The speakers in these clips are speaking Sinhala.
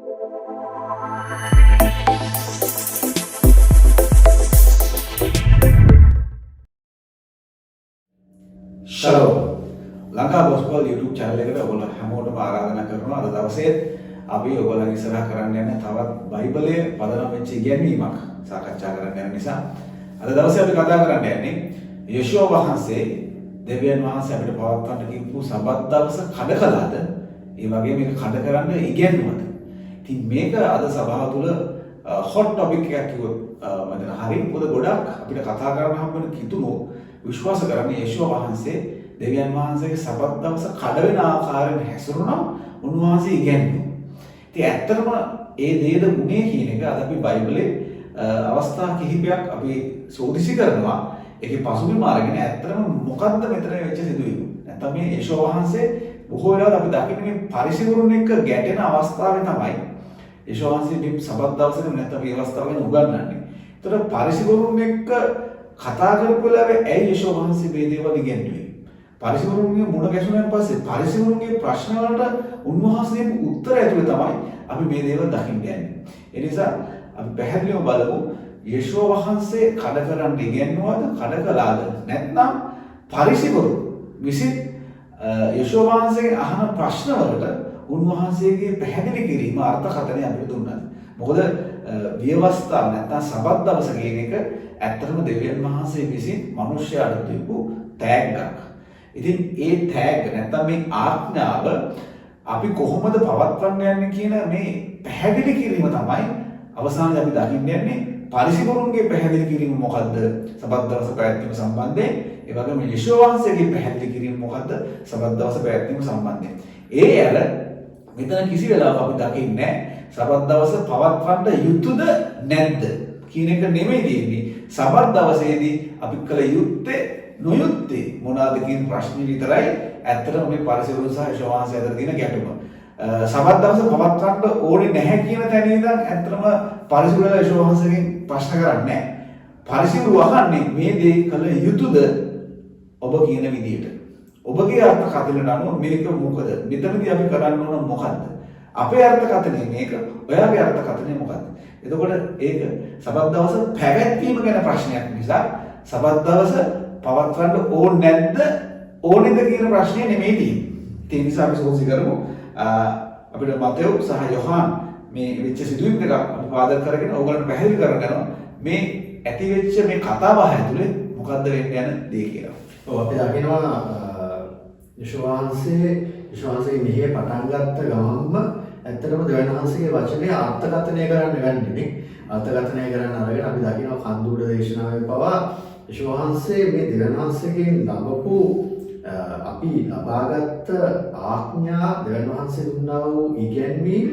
ශලෝම් ලංකා ගොස්පල් YouTube channel එකට ඔයගොල්ලෝ හැමෝටම ආරාධනා කරනවා. අද දවසේ අපි ඔයගොල්ලන් ඉස්සරහ කරන්න යන තවත් බයිබලයේ පදනම් වෙච්ච ඉගැන්වීමක් සාකච්ඡා කරන්න යන නිසා අද දවසේ අපි කතා කරන්න යන්නේ යේෂුව වහන්සේ දෙවියන් වහන්සේ අපිට පවත්වන්න කිව්පු සබත් දවස කඩ කළාද? ඒ වගේ මේක කඩ කරන්න ඉගැන්වුවද? ඉතින් මේක අද සභාව තුළ hot topic එකක් කිව්වොත් මම හිතන හරිය. මොකද ගොඩක් අපිට කතා කරන්න හම්බෙන කිතුණු විශ්වාස කරන්නේ යේෂුව වහන්සේ දෙවියන් වහන්සේගේ සබත් දවස කඩ වෙන ආකාරයෙන් හැසිරුණා උන්වහන්සේ ඉගැන්වුවා. ඉතින් ඇත්තටම ඒ දේද ගුණේ කියන එක අද අපි බයිබලයේ අවස්ථා කිහිපයක් අපි සෝදිසි කරනවා. ඒකේ පසුබිම අරගෙන ඇත්තටම මොකද්ද මෙතන වෙච්ච සිදුවීම? නැත්නම් මේ යේෂුව වහන්සේ බොහෝ වෙලාවට අපි දකින්නේ මේ පරිසවරුන් එක්ක ගැටෙන අවස්ථාවේ තමයි යේෂුව වහන්සේ මේ සබත් දවසේ නැත්නම් මේ අවස්ථාවෙන් උගන්වන්නේ. ඒතර පරිසවරුන් එක්ක කතා කරපු වෙලාවේ ඇයි යේෂුව වහන්සේ මේ දේවල් ඉගෙනුවේ? පරිසවරුන්ගේ මුණ ගැසුණාන් පස්සේ පරිසවරුන්ගේ ප්‍රශ්න වලට උන්වහන්සේ උත්තර ඇතුළේ තමයි අපි මේ දේවල් දකින්න යන්නේ. ඒ නිසා අපි පැහැදිලිව බලමු යේෂුව වහන්සේ කඩ කරන්න ඉගෙනුවාද කඩ කළාද? නැත්නම් පරිසවරු විසින් යේෂුව වහන්සේගෙන් අහන ප්‍රශ්න වලට උන්වහන්සේගේ පැහැදිලි කිරීම අර්ථකථනය අපිට දුන්නා. මොකද විවස්ථා නැත්නම් සබත් දවස කියන එක ඇත්තටම දෙවියන් වහන්සේ විසින් මිනිස්යාට දීපු තෑග්ගක්. ඉතින් ඒ තෑග්ග නැත්නම් මේ ආඥාව අපි කොහොමද පවත්වන්න යන්නේ කියන මේ පැහැදිලි කිරීම තමයි අවසානයේ අපි දකින්න යන්නේ. පරිසවරුන්ගේ පැහැදිලි කිරීම මොකද්ද සබත් දවස පැවැත්වීම සම්බන්ධයෙන්? ඒ වගේම යේෂුව වහන්සේගේ පැහැදිලි කිරීම මොකද්ද සබත් දවස පැවැත්වීම සම්බන්ධයෙන්? ඒ ඇර මෙතන කිසි වෙලාවක අපි දකින්නේ සබත් දවස පවත්වන්න යුතුද නැද්ද කියන එක නෙමෙයි තියෙන්නේ. සබත් දවසේදී අපි කළ යුත්තේ නොයුත්තේ මොනවාද කියන ප්‍රශ්නේ විතරයි ඇත්තටම මේ පරිසවරුන් සහ යේෂුව වහන්සේ අතර තියෙන ගැටුම. සබත් දවස පවත්වන්න ඕනේ නැහැ කියන තැන ඉඳන් ඇත්තටම පරිසවරුන් යේෂුව වහන්සේගෙන් ප්‍රශ්න කරන්නේ නැහැ. පරිසවරු අහන්නේ මේ දේ කළ යුතුද ඔබ කියන විදිහට. ඔබගේ අර්ථකථනයට අනුව මේක මොකද? මෙතනදී අපි කරන්න ඕන මොකද්ද? අපේ අර්ථකථනය මේක, ඔයාගේ අර්ථකථනය මොකද්ද? එතකොට ඒක සබත් දවස පැවැත්වීම ගැන ප්‍රශ්නයක් නිසා සබත් දවස පවත්වන්න ඕනේ නැද්ද? ඕනේද කියන ප්‍රශ්නේ නෙමෙයි තියෙන්නේ. ඒ නිසා අපි සෝසි කරමු. අපිට මතෙව් සහ යොහාන් මේ වෙච්ච සිදුවීම් දෙක අපි පාදක කරගෙන ඕගොල්ලන්ට පැහැදිලි කරගන්නවා මේ ඇති වෙච්ච මේ කතාව ඇතුලේ මොකද්ද වෙන්න යන දේ කියලා. ඔව් අපි දකිනවා යේෂුව වහන්සේ මෙහෙ පටන් ගත්ත ගමන්ම ඇත්තටම දෙවියන් වහන්සේගේ වචනේ අර්ථකථනය කරන්න ගන්නේ. අර්ථකථනය කරන්න අරගෙන අපි දකිනවා කන්දුඩ දේශනාවේ පවා යේෂුව වහන්සේ මේ දෙවියන් වහන්සේගෙන් ලැබපු අපි ලබාගත් ආඥා දෙවියන් වහන්සේ දුන්නා වූ ඉගැන්වීම්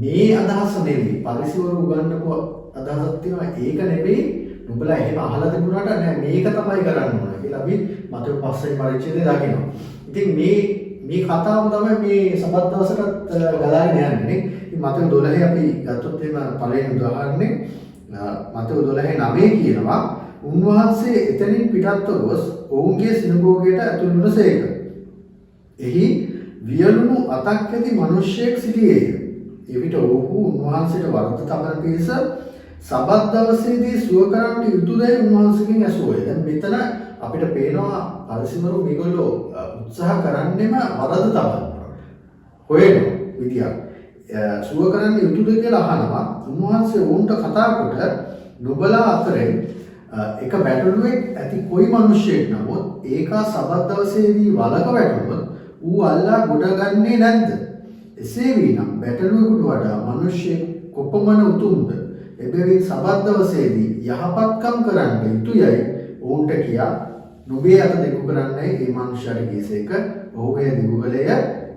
මේ අදහස නෙවෙයි. පරිසවරු උගන්වපු අදහසක් තියෙනවා. ඒක නෙවෙයි. නුඹලා එහෙම අහලා තිබුණාට නෑ මේක තමයි කරන්න ඕන කියලා අපි මතක පස්සේ පරිච්ඡේදය දකිනවා. ඉතින් මේ කතාව තමයි මේ සබත් දවසට ගලාගෙන යන්නේ. ඉතින් මතක 12 අපි ගත්තොත් එහෙම පළවෙනි උදාහරණේ මතක 12:9 කියනවා උන්වහන්සේ එතනින් පිටත්ව ගොස් ඔවුන්ගේ සිනගෝගයට ඇතුළු වුණසේක. එහි වියලුණු අතක් ඇති මිනිසෙක් සිටියේය. එවිට ඔහු උන්වහන්සේට වරද තබන පිරිස සබත් දවසේදී සුව කරන්න යුතුයදයි උන්වහන්සේගෙන් ඇසුවෝය. දැන් මෙතන අපිට පේනවා පරිසවරු මේගොල්ලෝ උත්සාහ කරන්නේම වරද තබන්න. හොයන විදියක්. සුව කරන්න යුතුයද කියලා අහනවා. උන්වහන්සේ වුන්ට කතා කොට නුඹලා අතරෙන් එක බැටළුවෙක් ඇති කොයි මිනිසෙක් නමුත් ඒකා සබත් දවසේදී වලක වැටුනොත් ඌ අල්ලා ගොඩ ගන්නේ නැද්ද? එසේ වීනම් බැටළුවෙකුට වඩා මිනිසෙක් කොපමණ උතුම්ද? එබැවින් සබත් දවසේදී යහපත්කම් කරන්න යුතුයයි ඔවුන්ට කියා නුඹේ අත දෙකු කරන්නයි මේ මනුෂ්‍යයාට කීසේක ඔහුගේ දිගුකලය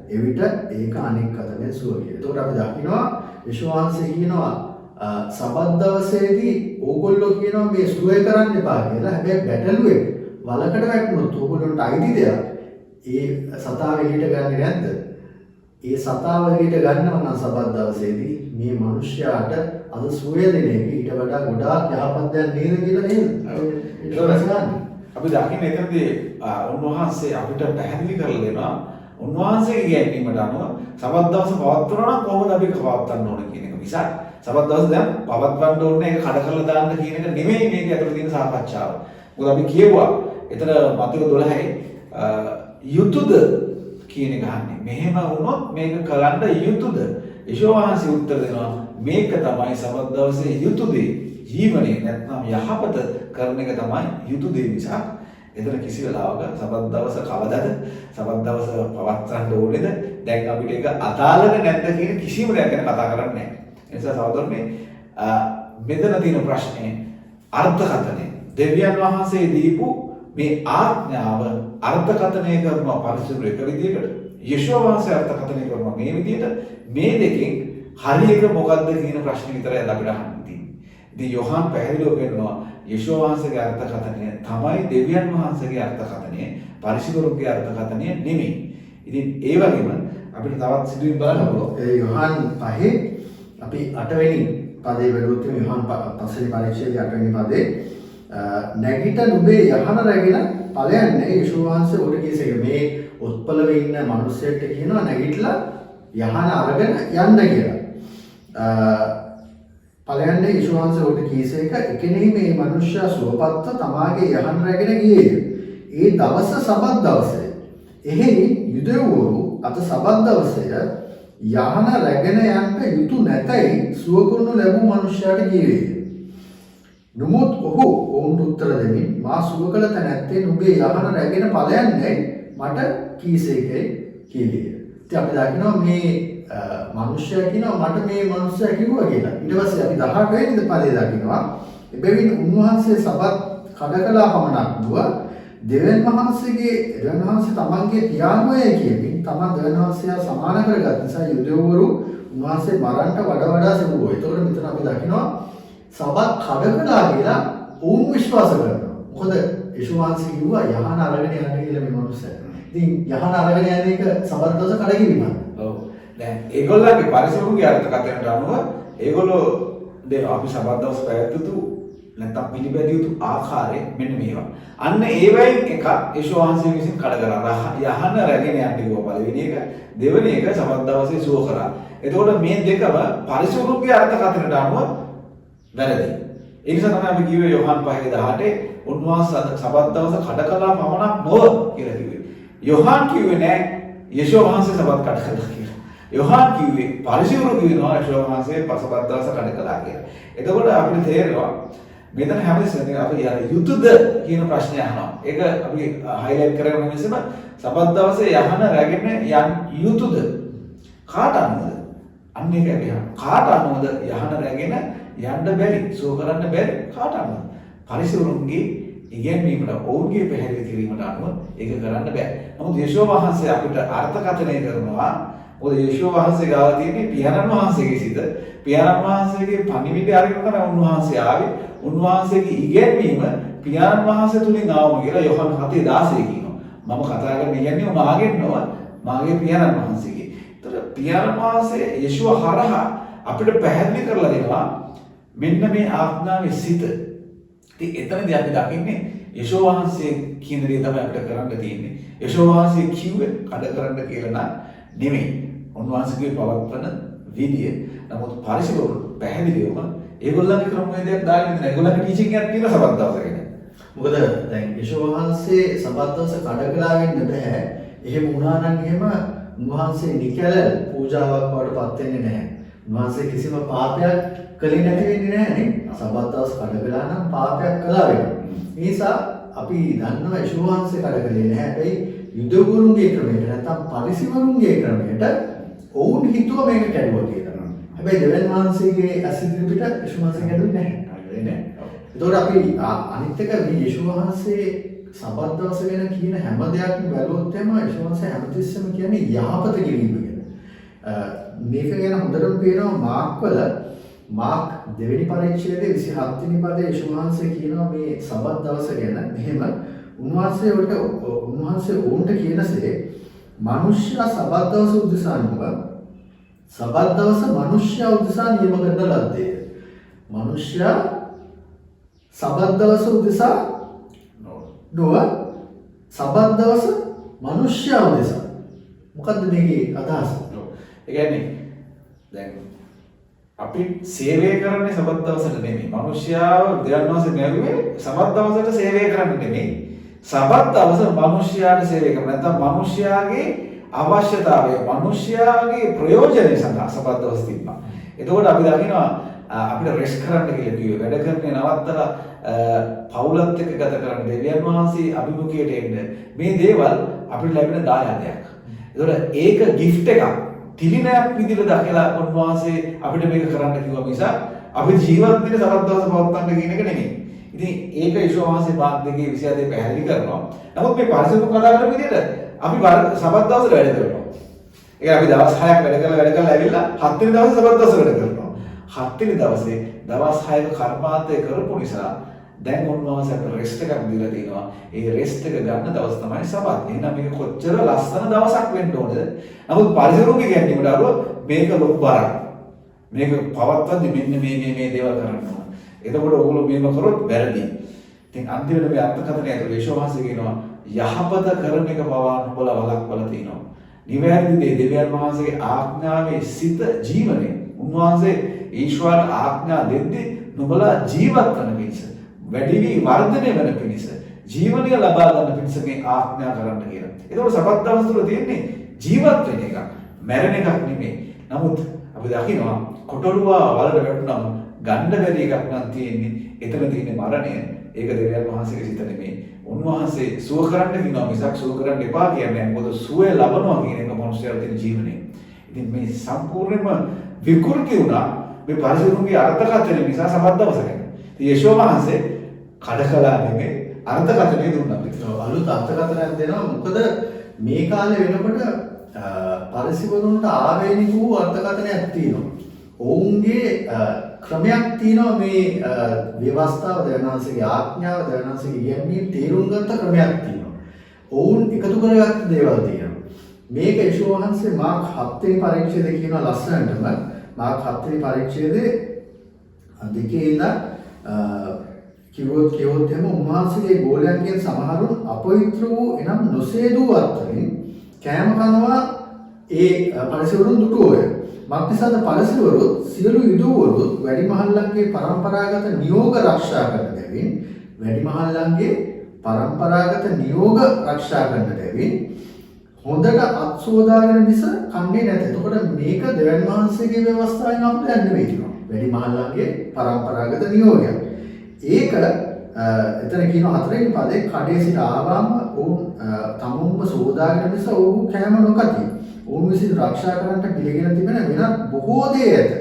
එවිට ඒක අනෙක් අතෙන් සුව කියලා. එතකොට අපි දකිනවා යේෂුව වහන්සේ කියනවා සබත් දවසේදී ඕගොල්ලෝ කියනවා මේ සුවය කරන්න එපා කියලා. හැබැයි බැටළුවෙක් වලකට වැටුනොත් ඕගොල්ලන්ට අයිති දෙයක් ඒ සතාව එළියට ගන්නෙ නැද්ද? ඒ සතාව එළියට ගන්නවා නම් සබත් දවසේදී මේ මිනිස්යාට අද සුවය දෙන එක ඊට වඩා ගොඩාක් යහපත් දෙයක් නේද කියලා නේද? අපි දකින්න එතනදී උන්වහන්සේ අපිට පැහැදිලි කරලා දෙනවා උන්වහන්සේගේ ඉගැන්වීමට අනුව සබත් දවස පවත්වනවා නම් කොහොමද අපි පවත්වන්න ඕන කියන එක. නිසා සබත් දවස දැන් පවත්වන්න ඕනේ ඒක කඩ කරලා දාන්න කියන එක නෙමෙයි මේක ඇතුළේ තියෙන සාකච්ඡාව. මොකද අපි කියුවා එතන මතක 12 යුතුයද කියන එක අහන්නේ. මෙහෙම වුණොත් මේක කරන්න යුතුයද? යේෂුව වහන්සේ උත්තර දෙනවා මේක තමයි සබත් දවසේ යුතු දේ. ජීවනයේ නැත්නම් යහපත කරන එක තමයි යුතු දේ මිසක් එතන කිසි වෙලාවක සබත් දවස කවදද සබත් දවස පවත්වන්න ඕනේද දැන් අපිට ඒක අදාළද නැද්ද කියන කිසිම දෙයක් ගැන කතා කරන්නේ නැහැ. ඒ නිසා සහෝදරනේ මෙතන තියෙන ප්‍රශ්නේ අර්ථකථනය. දෙවියන් වහන්සේ දීපු මේ ආඥාව අර්ථකථනය කරනවා පරිසර එක විදිහකට. යේෂුව වහන්සේ අර්ථකථනය කරනවා මේ විදිහට. මේ දෙකෙන් හරි එක මොකක්ද කියන ප්‍රශ්නේ විතරයි අපිට අහන්න තියෙන්නේ. ඉතින් යෝහාන් පැහැදිලිව කියනවා යේෂුව වහන්සේගේ අර්ථකථනය තමයි දෙවියන් වහන්සේගේ අර්ථකථනය, පරිසරෝගේ අර්ථකථනය නෙමෙයි. ඉතින් ඒ වගේම අපිට තවත් සිදුවීම් බලන්න පුළුවන්. ඒ යෝහාන් 5 අපි 8 වෙනි පදේ බැලුවොත් යෝහාන් 5 වෙනි පරිච්ඡේදයේ 8 වෙනි පදේ නැගිට නුඹේ යහන රැගෙන ඵලයන්නේ යේෂුව වහන්සේ උඩ කීසේක මේ උත්පලව ඉන්න මිනිස්සෙක්ට කියනවා නැගිටලා යහන අරගෙන යන්න කියලා. ඵලයන්නේ යේෂුව වහන්සේ උඩ කීසේක එකෙනෙහි මේ මිනිස්සයා සුවපත්ව තමාගේ යහන රැගෙන ගියේය. ඒ දවස සබත් දවසයි. එහෙයි යුදෙව්වරු අත සබත් දවසය යහන රැගෙන යන්න යුතු නැතයි සුවකුරුණු ලැබූ මිනිසයාට කියවේ. නමුත් ඔහු ඔවුන්ට උත්තර දෙමින් මා සුව කළ තැනැත්තේ නුඹේ යහන රැගෙන ඵලයන්නේ මට කීසේකයි කීවිය. ඉතින් අපි දකිනවා මේ මිනිසයා කියනවා මට මේ මිනිසයා කිව්වා කියලා. ඊට පස්සේ අපි 18 වෙනි පදේ දකිනවා එබැවින් උන්වහන්සේ සබත් කඩකලා පමණක් දුව දෙවියන් වහන්සේ තමන්ගේ පියාණෝය කියමින් තමන් දෙවියන් වහන්සේ සමාන කරගත් නිසා යුදෙව්වරු උන්වහන්සේ මරන්නට වඩා සිදුවුවා. ඒතකොට මෙතන අපි දකිනවා සබත් කඩකලා කියලා ඔවුන් විශ්වාස කරනවා. මොකද යේෂුව වහන්සේ කිව්වා යහන අරගෙන යන්න කියලා මේ මිනිස්සයා. ඉතින් යහන අරගෙන යන එක සබත් දවස කඩකිරීමක්. ඔව්. දැන් ඒගොල්ලන්ගේ පරිසරෝගේ අර්ථකථනයට අනුව ඒගොල්ලෝ දැන් අපි සබත් දවස් පැවැත්වුතු නැත්නම් පිළිපැදිය යුතු ආකාරය මෙන්න මේවා. අන්න ඒවයින් එකක් යේෂුව වහන්සේ විසින් කඩ කරා. යහන රැගෙන යන්න කිව්වා පළවෙනි එක. දෙවෙනි එක සබත් දවසේ සුව කරා. එතකොට මේ දෙකම පරිසරෝගේ අර්ථකථනයට අනුව වැරදි. ඒ නිසා තමයි අපි කිව්වේ යෝහාන් 5:18 උන්වහන්සේ සබත් දවස කඩ කළා පමණක් නොව කියලා කිව්වේ. යෝහාන් කිව්වේ නෑ යේෂුව වහන්සේ සබත් කඩ කළා කියලා. යෝහාන් කිව්වේ පරිසරෝ කියනවා යේෂුව වහන්සේ සබත් දවස කඩ කළා කියලා. එතකොට අපිට තේරෙනවා මෙතන හැමතිස්සෙම අපි යුතුයද කියන ප්‍රශ්නය අහනවා. ඒක අපි හයිලයිට් කරගෙන ඉස්සෙම සබත් දවසේ යහන රැගෙන යන් යුතුයද? කාට අනුවද? අන්න ඒක අපි කාට අනුවද යහන රැගෙන යන්න බැරි, සුව කරන්න බැරි කාට අනුවද? පරිසරෝන්ගේ ඉගැන්වීමට, ඔවුන්ගේ පැහැදිලි කිරීමට අනුව ඒක කරන්න බෑ. නමුත් යේෂුව වහන්සේ අපිට අර්ථකථනය කරනවා. මොකද යේෂුව වහන්සේ ගාව තියෙන්නේ පියාණන් වහන්සේගේ සිත. පියාණන් වහන්සේගේ පණිවිඩය අරගෙන තමයි උන්වහන්සේ ආවේ. උන්වහන්සේගේ ඉගැන්වීම පියාණන් වහන්සේ තුලින් ආවම කියලා යෝහන් 7:16 කියනවා. මම කතා කරන්නේ කියන්නේ මාගෙන් නොව මාගේ පියාණන් වහන්සේගේ. ඒතර පියාණන් වහන්සේ යේෂුව හරහා අපිට පැහැදිලි කරලා දෙනවා මෙන්න මේ ආඥාවේ සිත. ඉතින් එතනදී අපි දකින්නේ යේෂුව වහන්සේ කියන දේ තමයි අපිට කරන්න තියෙන්නේ. යේෂුව වහන්සේ කිව්වේ කඩ කරන්න කියලා නෑ නෙමෙයි. උන්වහන්සේගේ පවත්වන විදිය. නමුත් පරිසරවල පැහැදිලිවම ඒගොල්ලන්ගේ ක්‍රමවේදයක් දාගෙන ඉන්න. ඒගොල්ලන්ගේ ටීචින් එකක් තියෙන සබත් දවස ගැන. මොකද දැන් යේෂුව වහන්සේ සබත් දවස කඩකලා වෙන්න බෑ. එහෙම වුණා නම් එහෙම උන්වහන්සේ නිකල පූජාවක් වඩපත් වෙන්නේ නැහැ. උන්වහන්සේ කිසිම පාපයක් කළේ නැති වෙන්නේ නැහැ නේ. සබත් දවස් කඩකලා නම් පාපයක් කළා වෙනවා. ඒ නිසා අපි දන්නවා යේෂුව වහන්සේ කඩකලේ නැහැ. හැබැයි යුදෙව්වරුන්ගේ ක්‍රමයට නැත්නම් පරිසරවරුන්ගේ ක්‍රමයට ඔවුන් හිතුව මේක කැඩුවා කියලා. හැබැයි දෙවියන් වහන්සේගේ අසිරිය පිට යේෂුව වහන්සේ කැඩුවේ නැහැ. ඒතකොට අපි අනිත් එක මේ යේෂුව වහන්සේ සබත් දවස ගැන කියන හැම දෙයක්ම බැලුවොත් එම යේෂුව වහන්සේ හැමතිස්සෙම කියන්නේ යහපත කිරීම ගැන. මේක ගැන හොඳටම පේනවා මාක් දෙවෙනි පරිච්ඡේදයේ 27 වෙනි පදයේ යේෂුව වහන්සේ කියනවා මේ සබත් දවස ගැන මෙහෙම උන්වහන්සේ ඔවුන්ට කියනසේ මිනිස්යා සබත් දවස උදෙසා නොව සබත් දවස මිනිස්යා උදෙසා නියම කරන ලද්දේ. මිනිස්යා සබත් දවස උදෙසා නොව සබත් දවස මිනිස්යා උදෙසා මොකද්ද මේකේ අදහස? ඒ කියන්නේ දැන් අපි සේවය කරන්නේ සබත් දවසට නෙමෙයි. මිනිස්යාව දෙවියන් වහන්සේ නැගුවේ සබත් දවසට සේවය කරන්න නෙමෙයි. සබත් දවස මිනිස්යාට සේවය කරන්න. නැත්නම් මිනිස්යාගේ අවශ්‍යතාවය, මිනිස්යාගේ ප්‍රයෝජනය සඳහා සබත් දවස් තිබ්බා. එතකොට අපි දකිනවා අපිට රෙස්ට් කරන්න කියලා කිව්වේ. වැඩ කරන්නේ නවත්තලා පවුලත් එක්ක ගත කරන්න දෙවියන් වහන්සේ අභිමුඛයට එන්න. මේ දේවල් අපිට ලැබෙන දායාදයක්. එතකොට ඒක gift එකක්. තිලිනයක් විදිහට දැකලා උන්වහන්සේ අපිට මේක කරන්න කිව්වා මිස අපි ජීවත් වෙන සබත් දවස පවත්වන්න කියන එක නෙමෙයි. ඉතින් ඒක යේසුස් වහන්සේ මාර්ග 2:27 පැහැදිලි කරනවා. නමුත් මේ පරිසර කතා කරන විදිහට අපි සබත් දවසට වැඩ කරනවා. ඒක අපි දවස් 6ක් වැඩ කරලා ඇවිල්ලා 7 වෙනි දවසේ සබත් දවස වැඩ කරනවා. 7 වෙනි දවසේ දවස් 6ක කර්මාන්තය කරපු නිසා දැන් උන්වහන්සේ අපිට රෙස්ට් එකක් දීලා තිනවා. ඒ රෙස්ට් එක ගන්න දවස් තමයි සබත්. එහෙනම් මේක කොච්චර ලස්සන දවසක් වෙන්න ඕනද? නමුත් පරිසරෝගේ ගැනීමට අරුව මේක ලොකු බරක්. මේක පවත්වද්දි මෙන්න මේ දේවල් කරන්න ඕන. එතකොට ඕගොල්ලෝ මේව කරොත් වැරදි. ඉතින් අන්තිමට මේ අර්ථකථනය ඇතුළේ යේසුස් වහන්සේ කියනවා යහපත කරන එක පවා නුඹලා වළක්වලා තිනවා. නිවැරදි දේ දෙවියන් වහන්සේගේ ආඥාවේ සිත ජීවනයේ උන්වහන්සේ ඊශ්වරට ආඥා දෙද්දී නුඹලා ජීවත් වෙන පිණිස වැඩි වී වර්ධනය වෙන පිණිස ජීවනය ලබා ගන්න පිණිස මේ ආඥා කරන්න කියලා. ඒකෝර සබත් දවස් තුල තියෙන්නේ ජීවත් වෙන එක. මැරෙන එකක් නෙමෙයි. නමුත් අපි දකිනවා කොටලුවා වලට වැටුනම ගන්න බැරි එකක් නම් තියෙන්නේ. එතන තියෙන්නේ මරණය. ඒක දෙවියන් වහන්සේගේ සිත නෙමෙයි. උන්වහන්සේ සුව කරන්න කියනවා මිසක් සුව කරන්න එපා කියන්නේ නැහැ. මොකද සුවය ලබනවා කියන එක මනුස්සයාට තියෙන ජීවනය. ඉතින් මේ සම්පූර්ණයෙන්ම විකෘති වුණා මේ පරිසරුන්ගේ අර්ථකථන නිසා සබත් දවස ගැන. ඉතින් යේසුස් වහන්සේ කඩකලා නෙමෙයි අර්ථකථනය දුන්නා අපිට. අලුත් අර්ථකථනයක් දෙනවා. මොකද මේ කාලේ වෙනකොට පරිසවරුන්ට ආවේනික වූ අර්ථකථනයක් තියෙනවා. ඔවුන්ගේ ක්‍රමයක් තියෙනවා මේ ව්‍යවස්ථාව දෙවනාංශගේ ආඥාව දෙවනාංශගේ ඉගැන්වීම් තේරුම් ගත්ත ක්‍රමයක් තියෙනවා. ඔවුන් එකතු කරගත්ත දේවල් තියෙනවා. මේක යේසුස් වහන්සේ මාර්ක් 7 වෙනි පරිච්ඡේදයේ කියන ලස්සනටම මාර්ක් 7 වෙනි පරිච්ඡේදයේ දෙකේ ඉඳන් කිව්වොත් එහෙම උන්වහන්සේගේ ගෝලයන්ගෙන් සමහරුන් අපවිත්‍ර වූ එනම් නොසේදූ අත්වලින් කෑම කනවා ඒ පරිසවරුන් දුටුවෝය. මක්නිසාද පරිසවරුත් සියලු යුදවරුත් වැඩිමහල්ලන්ගේ පරම්පරාගත නියෝග ආරක්ෂා කරන බැවින් හොඳට අත්සෝදාගෙන මිස කන්නේ නැත. එතකොට මේක දෙවියන් වහන්සේගේ ව්‍යවස්ථාවෙන් අපිට යන්න නෙවෙයි කියනවා. වැඩිමහල්ලන්ගේ පරම්පරාගත නියෝගයක්. ඒක එතන කියන හතරවෙනි පදේ කඩේ සිට ආවම ඔවුන් තමුන්ම සෝදාගෙන මිස ඔවුන් කෑම නොකති. ඔවුන් විසින් ආරක්ෂා කරන්නට පිළිගෙන තිබෙන වෙනත් බොහෝ දේ ඇත.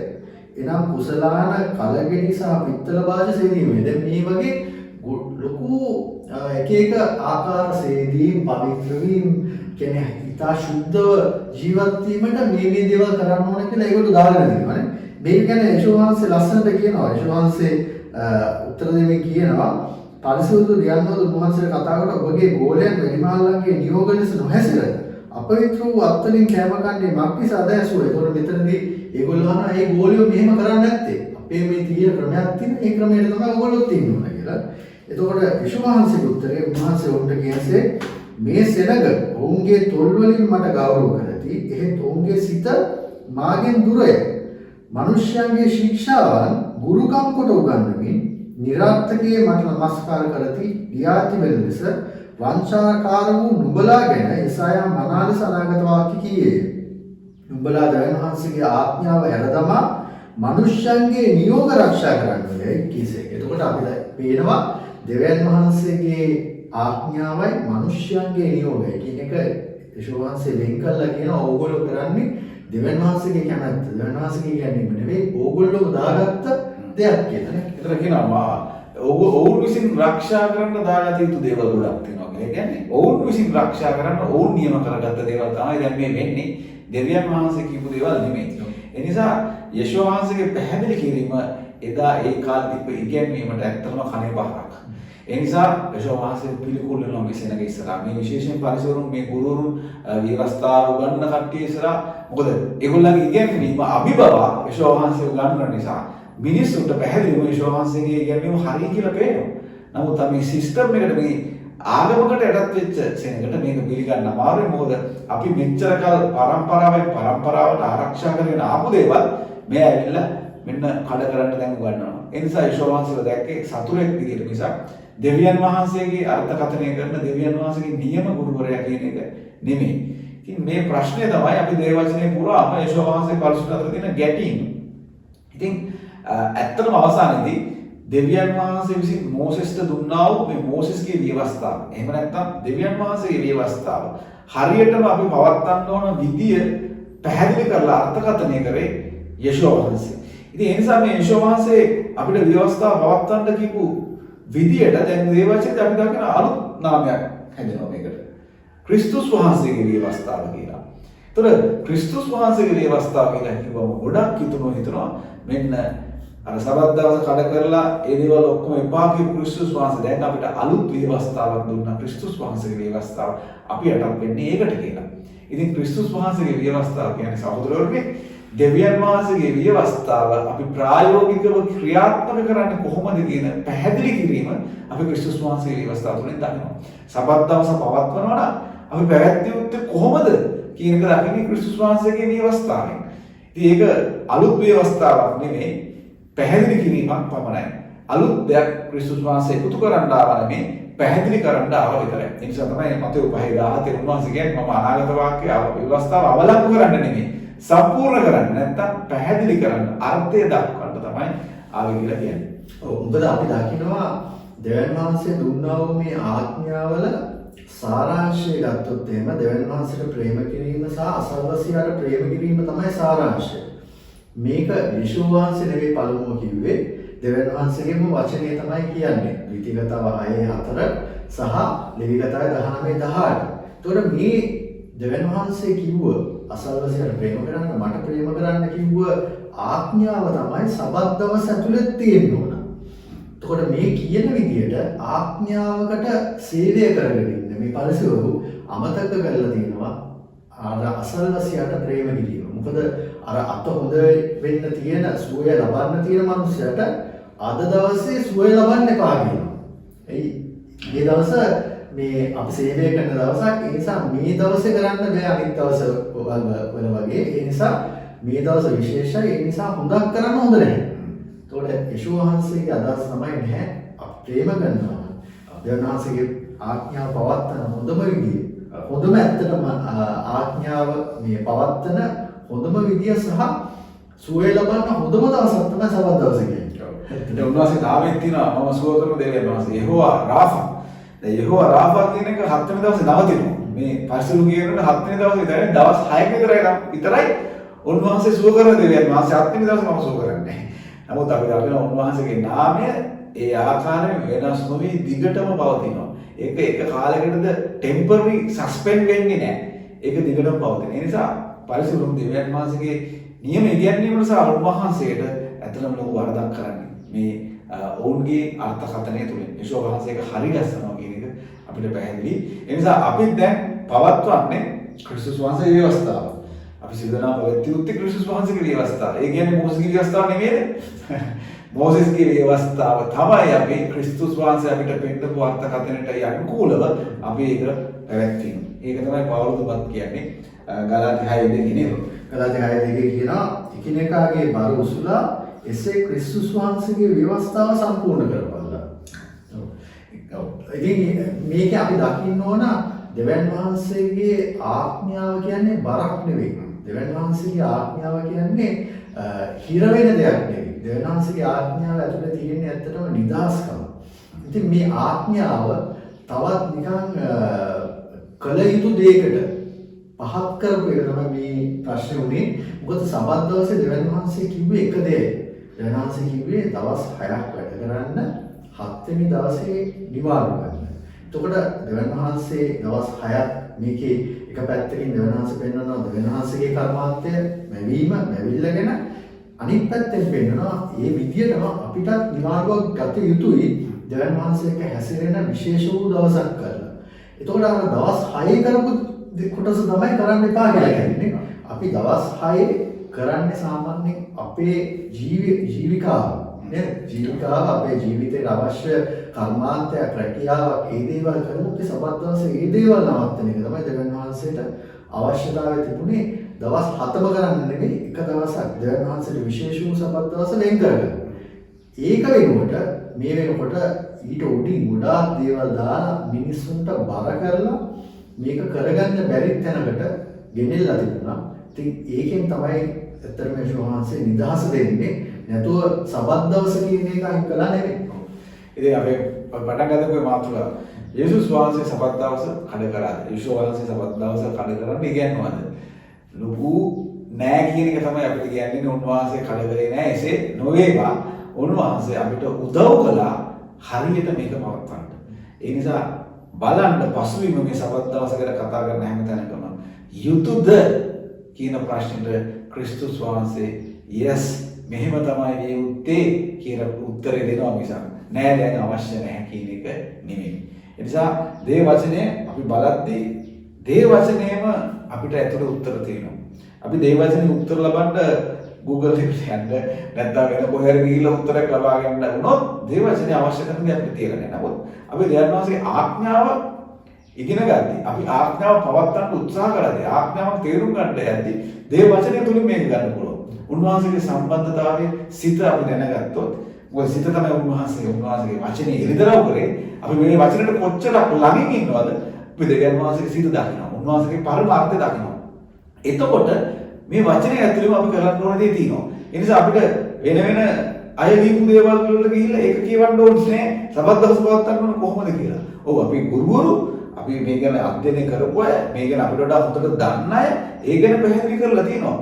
එනම් කුසලාන කලගෙඩි සහ පිත්තල භාජ සේදීමේ. දැන් මේ වගේ ලොකු එක ආකාර සේදීම් පවිත්‍ර වීම කියන්නේ ඉතා ශුද්ධව ජීවත් වීමට මේ දේවල් කරන්න ඕන කියලා ඒගොල්ලෝ දාගෙන තියෙනවානේ. මේක ගැන යේසුස් වහන්සේ ලස්සනට කියනවා. යේසුස් වහන්සේ උත්තර දෙමින් කියනවා පරිසුදු ලියන්නෝද උන්වහන්සේට කතා කරලා ඔබගේ ගෝලයන් වැඩිමහල්ලන්ගේ නියෝග ලෙස නොහැසිර අපවිත්‍ර වූ අත්වලින් කෑම කන්නේ මක්නිසාද ඇසුව. ඒතකොට මෙතනදී ඒගොල්ලෝ අහනවා මේ ගෝලියෝ මෙහෙම කරන්නේ නැත්තේ. අපේ මේ තියෙන ක්‍රමයක් තියෙන ඒ ක්‍රමයට තමයි ඔයගොල්ලෝත් ඉන්න ඕන කියලා. එතකොට යේසුස් වහන්සේගේ උත්තරේ උන්වහන්සේ උන්ට කියසේ මේ සෙනග ඔවුන්ගේ තොල් වලින් මට ගෞරව කරති. එහෙත් ඔවුන්ගේ සිත මාගෙන් දුරය. මනුෂ්‍යයන්ගේ ශික්ෂාවන් ගුරුකම් කොට උගන්වමින් නිරාර්ථකයේ මට නමස්කාර කරති. ලියාති වෙන ලෙස වංචාකාර වූ නුඹලා ගැන යසායා මනාලස අනාගත වාක්‍ය කීයේ. නුඹලා දෙවියන් වහන්සේගේ ආඥාව හැරදමා මනුෂ්‍යයන්ගේ නියෝග ආරක්ෂා කරන්නේ කීසේ. එතකොට අපිට පේනවා දෙවියන් වහන්සේගේ ආඥාවයි මනුෂ්‍යයන්ගේ නියෝගය කියන එක යේසුස් වහන්සේ වෙන් කළා කියන ඕගොල්ලෝ කරන්නේ දෙවියන් වහන්සේගේ කැමැත්ත. දෙවියන් වහන්සේගේ කියන්නේ නෙවෙයි ඕගොල්ලෝ දාගත්ත දෙයක් කියලානේ. ඒතර කියනවා ඔවුන් විසින් ආරක්ෂා කරන්න දාගත යුතු දේවල් ගොඩක් තියෙනවා. ඒ කියන්නේ ඔවුන් විසින් ආරක්ෂා කරන්න ඔවුන් නියම කරගත්ත දේවල් තමයි දැන් මේ වෙන්නේ. දෙවියන් වහන්සේ කියපු දේවල් නෙමෙයි. ඒ නිසා යේසුස් වහන්සේගේ පැහැදිලි කිරීම එදා ඒ කාලේ තිබ්බ ඉගැන්වීමට ඇත්තම කණේ බහරක්. ඒ නිසා යේසුස් වහන්සේ පිළිකුල් වෙනවා මේ සෙනග ඉස්සරහා. මේ විශේෂයෙන් පරිසවරුන් මේ ගුරුවරුන් විවස්ථාව උගන්වන කට්ටිය ඉස්සරහා මොකද ඒගොල්ලන්ගේ ඉගැන්වීම අභිබව යේසුස් වහන්සේ උගන්වන නිසා මිනිස්සුන්ට පැහැදිලිවම යේසුස් වහන්සේගේ ඉගැන්වීම හරිය කියලා පේනවා. නමුත් මේ සිස්ටම් එකට මේ ආගමකට යටත් වෙච්ච සෙනඟට මේක පිළිගන්න අමාරුයි. මොකද අපි මෙච්චර කල් පරම්පරාවට ආරක්ෂා කරගෙන ආපු දේවල් මේ ඇවිල්ලා මෙන්න කඩ කරන්න දැන් උගන්වනවා. ඒ නිසා යශෝවංශල දැක්කේ සතුරෙක් විදියට මිසක් දෙවියන් වහන්සේගේ අර්ථකථනය කරන දෙවියන් වහන්සේගේ නියම ගුරුවරයා කියන එක නෙමෙයි. ඉතින් මේ ප්‍රශ්නේ තමයි අපි දේවවචනේ පුරාම යශෝවංශේ පරිසුද්ධ අතර තියෙන ගැටීම. ඉතින් ඇත්තටම අවසානයේදී දෙවියන් වහන්සේ විසින් මෝසෙස්ට දුන්නා වූ මේ මෝසෙස්ගේ ව්‍යවස්ථාව. එහෙම නැත්නම් දෙවියන් වහන්සේගේ ව්‍යවස්ථාව හරියටම අපි පවත්වන්න ඕන විදිය පැහැදිලි කරලා අර්ථකථනය කරේ යශෝවා වහන්සේ. ඉතින් ඒ නිසා මේ යශෝවා වහන්සේ අපිට ව්‍යවස්ථාව පවත්වන්න කියපු විදියට දැන් දේවචරිතය අපි දකින අලුත් නාමයක් හැදෙනවා මේකට. ක්‍රිස්තුස් වහන්සේගේ ව්‍යවස්ථාව කියලා. ඒතර ක්‍රිස්තුස් වහන්සේගේ ව්‍යවස්ථාව කියලා කිව්වම ගොඩක් හිතනවා මෙන්න අර සබත් දවස කඩ කරලා ඒ දේවල් ඔක්කොම එපා කියපු ක්‍රිස්තුස් වහන්සේ දැන් අපිට අලුත් ව්‍යවස්ථාවක් දුන්නා. ක්‍රිස්තුස් වහන්සේගේ ව්‍යවස්ථාව අපි යටත් වෙන්නේ ඒකට කියලා. ඉතින් ක්‍රිස්තුස් වහන්සේගේ ව්‍යවස්ථාව කියන්නේ සහෝදරවරුනි දෙවියන් වහන්සේගේ ව්‍යවස්ථාව අපි ප්‍රායෝගිකව ක්‍රියාත්මක කරන්නේ කොහොමද කියන පැහැදිලි කිරීම අපි ක්‍රිස්තුස් වහන්සේගේ ව්‍යවස්ථාව තුළින් දකිනවා. සබත් දවස පවත්වනවා නම් අපි පැවැත්විය යුත්තේ කොහොමද කියන එක දකින්නේ ක්‍රිස්තුස් වහන්සේගේ ව්‍යවස්ථාවෙන්. ඉතින් ඒක අලුත් ව්‍යවස්ථාවක් නෙමෙයි පැහැදිලි කිරීමක් පමණයි. අලුත් දෙයක් ක්‍රිස්තුස් වහන්සේ එකතු කරන්න ආව නෙමෙයි පැහැදිලි කරන්න ආව විතරයි. ඒ නිසා තමයි මතේ 5:17 උන්වහන්සේ කියන්නේ මම අනාගත වාක්‍ය ව්‍යවස්ථාව අවලංගු කරන්න නෙමෙයි සම්පූර්ණ කරන්න නැත්නම් පැහැදිලි කරන්න අර්ථය දක්වන්න තමයි ආවේ කියලා කියන්නේ. ඔව් මොකද අපි දකිනවා දෙවියන් වහන්සේ දුන්නා වූ මේ ආඥාවල සාරාංශය ගත්තොත් එහෙම දෙවියන් වහන්සේට ප්‍රේම කිරීම සහ අසල්වසියාට ප්‍රේම කිරීම තමයි සාරාංශය. මේක යේසුස් වහන්සේ නෙවෙයි පළමුව කිව්වේ දෙවියන් වහන්සේගේම වචනේ තමයි කියන්නේ. ද්විතීකතාව 6:4 සහ ලෙවිගතාව 19:18. එතකොට මේ දෙවියන් වහන්සේ කිව්ව අසල්වසියාට ප්‍රේම කරන්න මට ප්‍රේම කරන්න කිව්ව ආඥාව තමයි සබත් දවස් ඇතුළේ තියෙන්න ඕන. එතකොට මේ කියන විදිහට ආඥාවකට සේවය කරගෙන ඉන්න මේ පරිසවරු අමතක කරලා තියෙනවා අර අසල්වසියාට ප්‍රේම කිරීම. මොකද අර අත හොඳ වෙන්න තියෙන සුවය ලබන්න තියෙන මනුස්සයට අද දවසේ සුවය ලබන්න එපා කියනවා. එයි මේ දවස මේ අපි සේවය කරන දවසක්. ඒ නිසා මේ දවසේ කරන්න බෑ අනිත් දවස් වල වගේ. ඒ නිසා මේ දවස විශේෂයි. ඒ නිසා හොඳක් කරන්න හොඳ නැහැ. එතකොට යේසුස් වහන්සේගේ අදහස් තමයි නැහැ ප්‍රේම කරනවා. දෙවියන් වහන්සේගේ ආඥාව පවත්තන හොඳම විදිය. හොඳම ඇත්තටම ආඥාව මේ පවත්තන හොඳම විදිය සහ සුවය ලබන්න හොඳම දවසක් තමයි සබත් දවස කියන්නේ. ඉතින් උන්වහන්සේ නාමයෙන් තියෙනවා මම සුව කරන දෙවියන් වහන්සේ යෙහෝවා රාෆා. දැන් යෙහෝවා රාෆා කියන එක 7 වෙනි දවසේ නවතිනවා. මේ පරිසරු කියනකොට 7 වෙනි දවසේ ඉඳන් දවස් 6ක විතරයි උන්වහන්සේ සුව කරන දෙවියන් වහන්සේ 7 වෙනි දවසේ මම සුව කරන්නේ. නමුත් අපි දකිනවා උන්වහන්සේගේ නාමය ඒ ආකාරයෙන් වෙනස් නොවි දිගටම පවතිනවා. ඒක එක කාලයකටද ටෙම්පරරි සස්පෙන්ඩ් වෙන්නේ නැහැ. ඒක දිගටම පවතින. ඒ නිසා පරිසුරුම් දෙවියන් වහන්සේගේ නියම ඉගැන්වීම නිසා උන්වහන්සේට ඇත්තටම ලොකු වරදක් කරන්නේ. මේ ඔවුන්ගේ අර්ථකථනය තුළින් යේසුස් වහන්සේක හරි ගැස්සනවා කියන එක අපිට පැහැදිලි. ඒ නිසා අපි දැන් පවත්වන්නේ ක්‍රිස්තුස් වහන්සේගේ ව්‍යවස්ථාව. අපි සිතනවා පැවැත්විය යුත්තේ ක්‍රිස්තුස් වහන්සේගේ ව්‍යවස්ථාව. ඒ කියන්නේ මෝසෙස්ගේ ව්‍යවස්ථාව නෙමෙයිද? මෝසෙස්ගේ ව්‍යවස්ථාව තමයි අපි ක්‍රිස්තුස් වහන්සේ අපිට පෙන්නපු අර්ථකථනයට අනුකූලව අපි ඒක පැවැත්වීම. ඒක තමයි පවුලුදුපත් කියන්නේ ගලාති 6:2 නේද? ගලාති 6:2 කියනවා එකිනෙකාගේ බර උසුලා එසේ ක්‍රිස්තුස් වහන්සේගේ ව්‍යවස්ථාව සම්පූර්ණ කරපළා. ඔව්. ඉතින් මේක අපි දකින්න ඕන දෙවියන් වහන්සේගේ ආඥාව කියන්නේ බරක් නෙවෙයි. දෙවියන් වහන්සේගේ ආඥාව කියන්නේ හිර වෙන දෙයක් නෙවෙයි. දෙවියන් වහන්සේගේ ආඥාව ඇතුලේ තියෙන්නේ ඇත්තටම නිදහස්කම. ඉතින් මේ ආඥාව තවත් නිකන් කල යුතු දෙයකට පහත් කරපු එක තමයි මේ ප්‍රශ්නේ උනේ. මොකද සබත් දවසේ දෙවියන් වහන්සේ කිව්වේ එක දෙයයි. දෙවියන් වහන්සේ කිව්වේ දවස් 6ක් වැඩ කරන්න 7 වෙනි දවසේ නිවාඩු ගන්න. එතකොට දෙවියන් වහන්සේ දවස් 6ක් මේකේ එක පැත්තකින් දෙවියන් වහන්සේ පෙන්වනවා දෙවියන් වහන්සේගේ කර්මාන්තය මැවිල්ලගෙන අනිත් පැත්තෙන් පෙන්වනවා මේ විදියටම අපිටත් නිවාඩුවක් ගත යුතුයි දෙවියන් වහන්සේක හැසිරෙන විශේෂ වූ දවසක් කරලා. එතකොට අර දවස් 6 කරපු කොටස තමයි කරන්න එපා කියලා කියන්නේ. අපි දවස් 6 කරන්නේ සාමාන්‍යයෙන් අපේ ජීවිකාව නේද? ජීවිකාව අපේ ජීවිතේට අවශ්‍ය කර්මාන්තයක් රැකියාවක් ඒ දේවල් කරලා අපි සබත් දවසේ ඒ දේවල් නවත්තන එක තමයි දෙවියන් වහන්සේට අවශ්‍යතාවය තිබුණේ. දවස් 7ම කරන්න නෙමෙයි එක දවසක් දෙවියන් වහන්සේට විශේෂ වූ සබත් දවස වෙන් කරගන්න. ඒක වෙනුවට මේ වෙනකොට ඊට උඩින් ගොඩාක් දේවල් දාලා මිනිස්සුන්ට බර කරලා මේක කරගන්න බැරි තැනකට ගෙනෙල්ලා තිබුණා. ඉතින් ඒකෙන් තමයි ඇත්තටම යේසුස් වහන්සේ නිදහස දෙන්නේ. නැතුව සබත් දවස කියන එක අයින් කළා නෙමෙයි. ඉතින් අපි පටන් ගන්නකොට මාතෘකාව යේසුස් වහන්සේ සබත් දවස කඩ කරාද? යේසුස් වහන්සේ සබත් දවස කඩ කරන්න ඉගැන්වුවාද? ලොකු නෑ කියන එක තමයි අපිට කියන්නේ. උන්වහන්සේ කඩ කරේ නෑ. එසේ නොවේවා. උන්වහන්සේ අපිට උදව් කළා හරියට මේක පවත්වන්න. ඒ නිසා බලන්න පසුබිම මේ සබත් දවස ගැන කතා කරන හැම තැනකම යුතුයද කියන ප්‍රශ්නෙට ක්‍රිස්තුස් වහන්සේ yes මෙහෙම තමයි මේ උත්තේ කියලා උත්තරේ දෙනවා මිසක් නෑ දැන් අවශ්‍ය නැහැ කියන එක නෙමෙයි. ඒ නිසා දේ වචනේ අපි බලද්දී දේ වචනේම අපිට ඇතුළේ උත්තර තියෙනවා. අපි දේ වචනේ උත්තර ලබන්න Google එකට යන්න නැත්නම් වෙන කොහේ හරි ගිහිල්ලා උත්තරයක් ලබා ගන්න වුණොත් දේ වචනේ අවශ්‍ය කරන දේ අපිට තියලා නැහැ. නමුත් අපි දෙවියන් වහන්සේගේ ආඥාව ඉගෙන ගන්නදී අපි ආඥාව පවත්වන්න උත්සාහ කරද්දී ආඥාව තේරුම් ගන්න යද්දී දේ වචනේ තුලින් මේක ගන්න පුළුවන්. උන්වහන්සේගේ සම්බන්ධතාවයේ සිත අපි දැනගත්තොත් මොකද සිත තමයි උන්වහන්සේගේ වචනේ ඉරිදරව් කරේ. අපි මේ වචනෙට කොච්චර ළඟින් ඉන්නවද අපි දෙවියන් වහන්සේගේ සිත දකිනවා. උන්වහන්සේගේ පරමාර්ථය දකිනවා. එතකොට මේ වචනේ ඇතුළේම අපි කරන්න ඕන දේ තියෙනවා. ඒ නිසා අපිට වෙන අය දීපු දේවල් වලට ගිහිල්ලා ඒක කියවන්න ඕනේ නැහැ. සබත් දවස් පවත්වන්න ඕන කොහොමද කියලා. ඔව් අපි ගුරුවරු අපි මේ ගැන අධ්‍යයනය කරපු අය, මේ ගැන අපිට වඩා හොඳට දන්න අය ඒ ගැන පැහැදිලි කරලා තියෙනවා.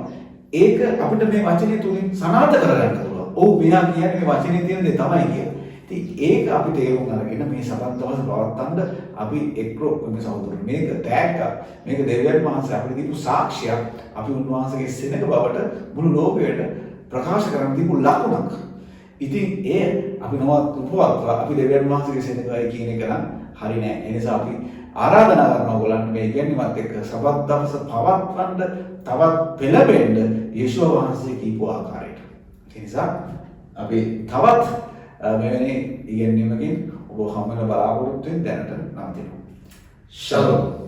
ඒක අපිට මේ වචනේ තුලින් සනාථ කරගන්න පුළුවන්. ඔව් මෙයා කියන්නේ මේ වචනේ තියෙන දේ තමයි කියලා. ඉතින් ඒක අපි තේරුම් අරගෙන මේ සබත් දවස් පවත්වන්න අපි එක්රොක් මේ සහෝදරයෝ මේක ටැග් මේක දෙවියන් වහන්සේ අපිට දීපු සාක්ෂියක්. අපි උන්වහන්සේගේ සෙනඟ බවට මුළු ලෝකයට ප්‍රකාශ කරන්න දීපු ලකුණක්. ඉතින් ඒ අපි නවත් උපවත්වා අපි දෙවියන් වහන්සේගේ සෙනඟයි කියන එක නම් හරි නෑ. ඒ නිසා අපි ආරාධනා කරනවා ඔයගොල්ලන්ට මේ ඉගෙනීමත් එක්ක සබත් දවස පවත්වන්න තවත් පෙළඹෙන්න යේසුස් වහන්සේ කියපු ආකාරයට. ඒ නිසා අපි තවත් මෙවැනි ඉගෙනීමකින් ඔබ හමන බලාපොරොත්තු වෙන දැනට නවතිනවා. ශලෝම්.